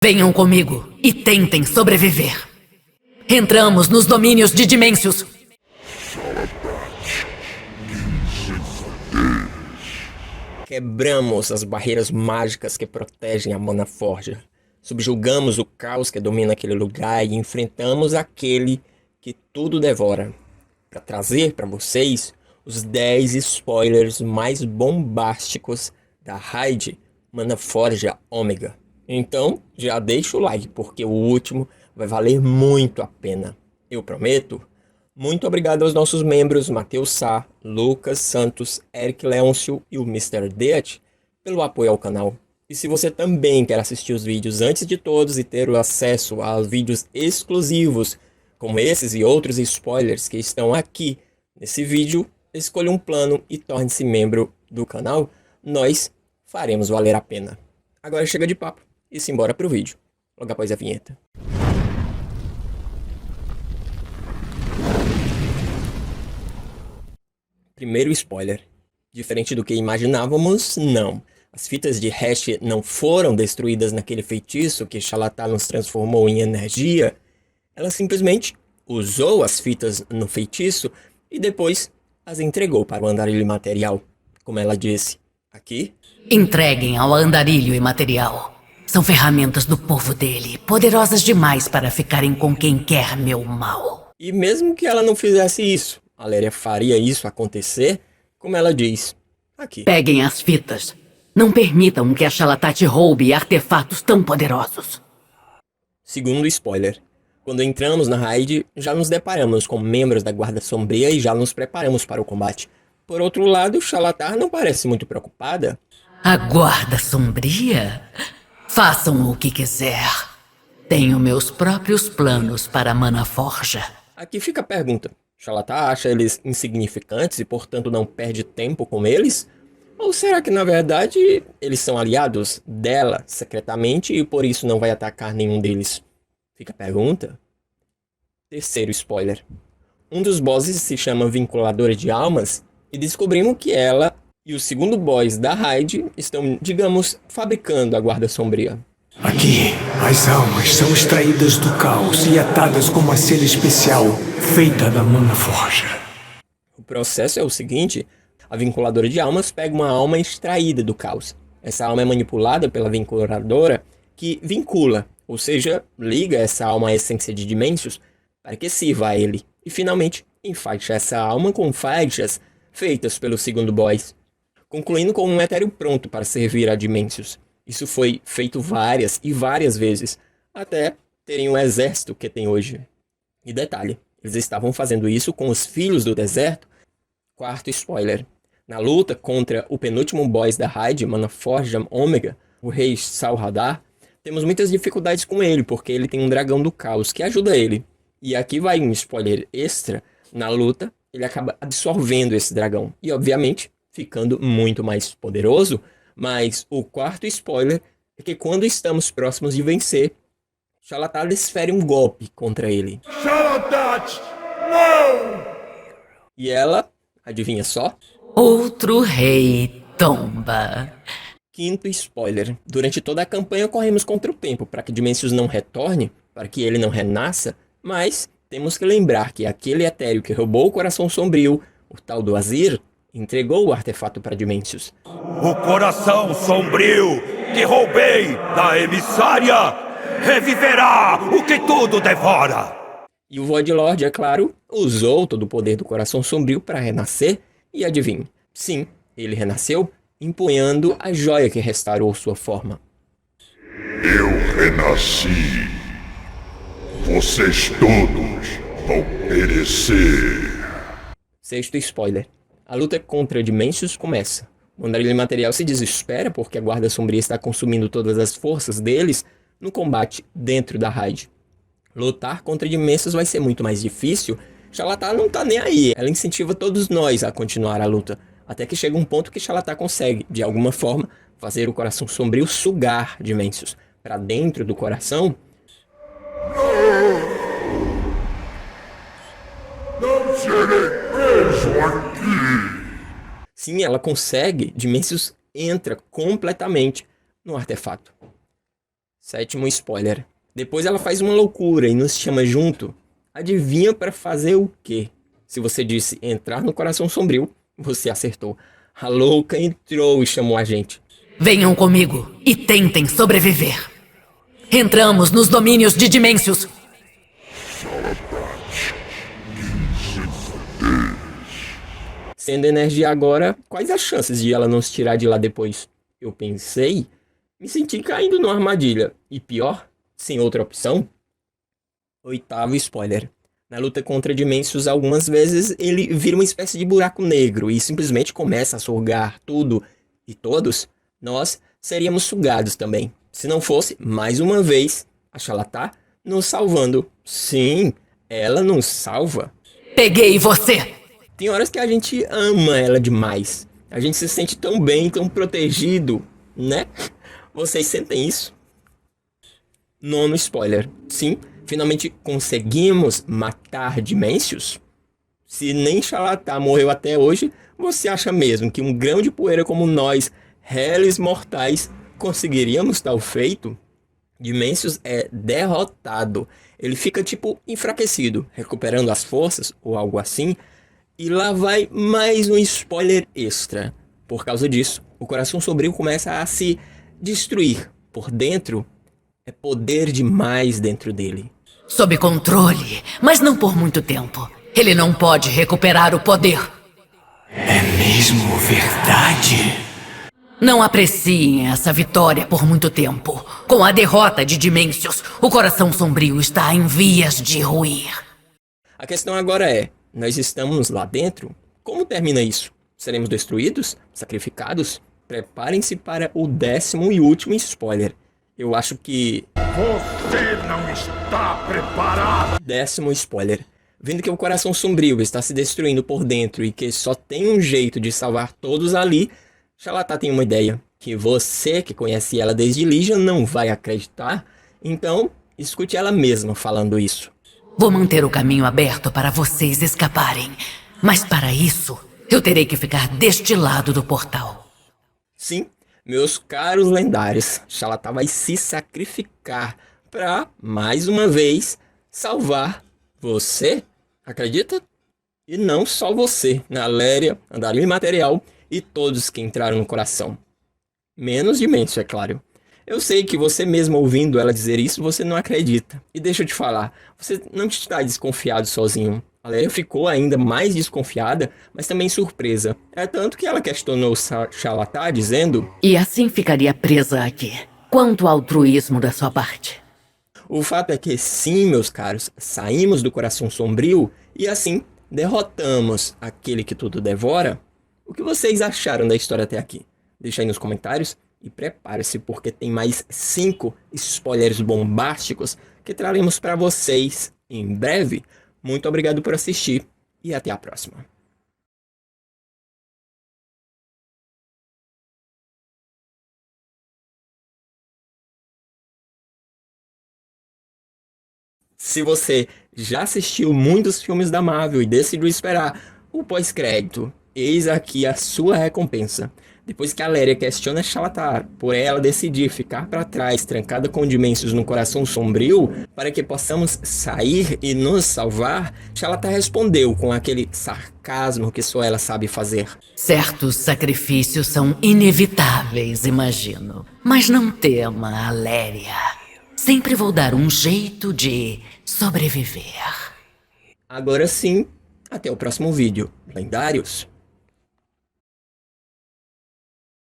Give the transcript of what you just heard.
Venham comigo e tentem sobreviver. Entramos nos domínios de Dimensius. Quebramos as barreiras mágicas que protegem a Mana Forja. Subjugamos o caos que domina aquele lugar e enfrentamos aquele que tudo devora. Para trazer para vocês os 10 spoilers mais bombásticos da raid Mana Forja Ômega. Então, já deixa o like, porque o último vai valer muito a pena. Eu prometo. Muito obrigado aos nossos membros Matheus Sá, Lucas Santos, Eric Leôncio e o Mr. Deat pelo apoio ao canal. E se você também quer assistir os vídeos antes de todos e ter o acesso a vídeos exclusivos, como esses e outros spoilers que estão aqui nesse vídeo, escolha um plano e torne-se membro do canal. Nós faremos valer a pena. Agora chega de papo e simbora pro vídeo, logo após a vinheta. Primeiro spoiler. Diferente do que imaginávamos, não. As fitas de hash não foram destruídas naquele feitiço que Xal'ataar nos transformou em energia. Ela simplesmente usou as fitas no feitiço e depois as entregou para o andarilho imaterial. Como ela disse, aqui... Entreguem ao andarilho imaterial. São ferramentas do povo dele, poderosas demais para ficarem com quem quer meu mal. E mesmo que ela não fizesse isso, a Léria faria isso acontecer, como ela diz, aqui. Peguem as fitas. Não permitam que a Xal'ataar te roube artefatos tão poderosos. Segundo spoiler. Quando entramos na raid, já nos deparamos com membros da Guarda Sombria e já nos preparamos para o combate. Por outro lado, Xal'ataar não parece muito preocupada. A Guarda Sombria? Façam o que quiser. Tenho meus próprios planos para a Mana Forja. Aqui fica a pergunta. Xal'ataar acha eles insignificantes e, portanto, não perde tempo com eles? Ou será que, na verdade, eles são aliados dela secretamente e por isso não vai atacar nenhum deles? Fica a pergunta. Terceiro spoiler. Um dos bosses se chama Vinculadora de Almas e descobrimos que ela e o segundo boss da raid estão, digamos, fabricando a Guarda Sombria. Aqui, as almas são extraídas do caos e atadas com uma selha especial feita da Mana Forja. O processo é o seguinte: a Vinculadora de Almas pega uma alma extraída do caos. Essa alma é manipulada pela Vinculadora, que vincula, ou seja, liga essa alma à essência de Dimensius para que sirva a ele. E finalmente, enfaixa essa alma com faixas feitas pelo segundo boss, concluindo com um etéreo pronto para servir a Dimensius. Isso foi feito várias e várias vezes, até terem o exército que tem hoje. E detalhe, eles estavam fazendo isso com os Filhos do Deserto. Quarto spoiler. Na luta contra o penúltimo boss da raid, Mana Forja Ômega, o Rei Sal-Hadar, temos muitas dificuldades com ele, porque ele tem um dragão do caos que ajuda ele. E aqui vai um spoiler extra. Na luta, ele acaba absorvendo esse dragão. E, obviamente, ficando muito mais poderoso. Mas o quarto spoiler é que quando estamos próximos de vencer, Xal'ataar desfere um golpe contra ele. Xal'ataar, não! E ela, adivinha só? Outro rei tomba. Quinto spoiler. Durante toda a campanha corremos contra o tempo para que Dimensius não retorne, para que ele não renasça, mas temos que lembrar que aquele etéreo que roubou o Coração Sombrio, o tal do Azir, entregou o artefato para Dimensius. O Coração Sombrio que roubei da emissária reviverá o que tudo devora. E o Void Lord, é claro, usou todo o poder do Coração Sombrio para renascer. E adivinhe, sim, ele renasceu empunhando a joia que restaurou sua forma. Eu renasci. Vocês todos vão perecer. Sexto spoiler. A luta contra Dimensius começa. O andarilho material se desespera porque a Guarda Sombria está consumindo todas as forças deles no combate dentro da raid. Lutar contra Dimensius vai ser muito mais difícil. Xal'ataar não tá nem aí. Ela incentiva todos nós a continuar a luta. Até que chega um ponto que Xal'ataar consegue, de alguma forma, fazer o Coração Sombrio sugar Dimensius para dentro do coração. Não serei preso aqui. Sim, ela consegue. Dimensius entra completamente no artefato. 7º spoiler. Depois ela faz uma loucura e nos chama junto. Adivinha pra fazer o quê? Se você disse entrar no Coração Sombrio, você acertou. A louca entrou e chamou a gente. Venham comigo e tentem sobreviver. Entramos nos domínios de Dimensões. Sendo energia agora, quais as chances de ela nos tirar de lá depois? Eu pensei, me senti caindo numa armadilha. E pior, sem outra opção. 8º spoiler. Na luta contra Dimensões, algumas vezes ele vira uma espécie de buraco negro e simplesmente começa a sugar tudo e todos. Nós seríamos sugados também. Se não fosse, mais uma vez, a Xalatá nos salvando. Sim, ela nos salva. Peguei você! Tem horas que a gente ama ela demais. A gente se sente tão bem, tão protegido, né? Vocês sentem isso? 9º spoiler. Sim, finalmente conseguimos matar Dimensões? Se nem Xalatá morreu até hoje, você acha mesmo que um grão de poeira como nós, réis mortais, conseguiríamos tal feito? Dimensões é derrotado. Ele fica tipo enfraquecido, recuperando as forças ou algo assim. E lá vai mais um spoiler extra. Por causa disso, o Coração Sombrio começa a se destruir. Por dentro, é poder demais dentro dele. Sob controle, mas não por muito tempo. Ele não pode recuperar o poder. É mesmo verdade? Não apreciem essa vitória por muito tempo. Com a derrota de Dimensões, o Coração Sombrio está em vias de ruir. A questão agora é, nós estamos lá dentro? Como termina isso? Seremos destruídos? Sacrificados? Preparem-se para o 10º e último spoiler. Eu acho que... Você não está preparado! 10º spoiler. Vendo que o Coração Sombrio está se destruindo por dentro e que só tem um jeito de salvar todos ali, Xalatá tem uma ideia. Que você, que conhece ela desde Legion, não vai acreditar. Então, escute ela mesma falando isso. Vou manter o caminho aberto para vocês escaparem. Mas para isso, eu terei que ficar deste lado do portal. Sim, meus caros lendários, Xalatá vai se sacrificar para, mais uma vez, salvar você. Acredita? E não só você, Naléria, Andarilho Imaterial e todos que entraram no coração. Menos Dimensões, é claro. Eu sei que você mesmo ouvindo ela dizer isso, você não acredita. E deixa eu te falar, você não está desconfiado sozinho. A Léria ficou ainda mais desconfiada, mas também surpresa. É tanto que ela questionou Xalatá, dizendo... E assim ficaria presa aqui. Quanto altruísmo da sua parte. O fato é que sim, meus caros, saímos do Coração Sombrio e assim derrotamos aquele que tudo devora. O que vocês acharam da história até aqui? Deixa aí nos comentários. E prepare-se porque tem mais 5 spoilers bombásticos que traremos para vocês em breve. Muito obrigado por assistir e até a próxima. Se você já assistiu muitos filmes da Marvel e decidiu esperar o pós-crédito, eis aqui a sua recompensa. Depois que a Léria questiona Xalatá por ela decidir ficar para trás, trancada com Dimensões no Coração Sombrio, para que possamos sair e nos salvar, Xalatá respondeu com aquele sarcasmo que só ela sabe fazer. Certos sacrifícios são inevitáveis, imagino. Mas não tema, Aléria. Sempre vou dar um jeito de sobreviver. Agora sim, até o próximo vídeo. Lendários!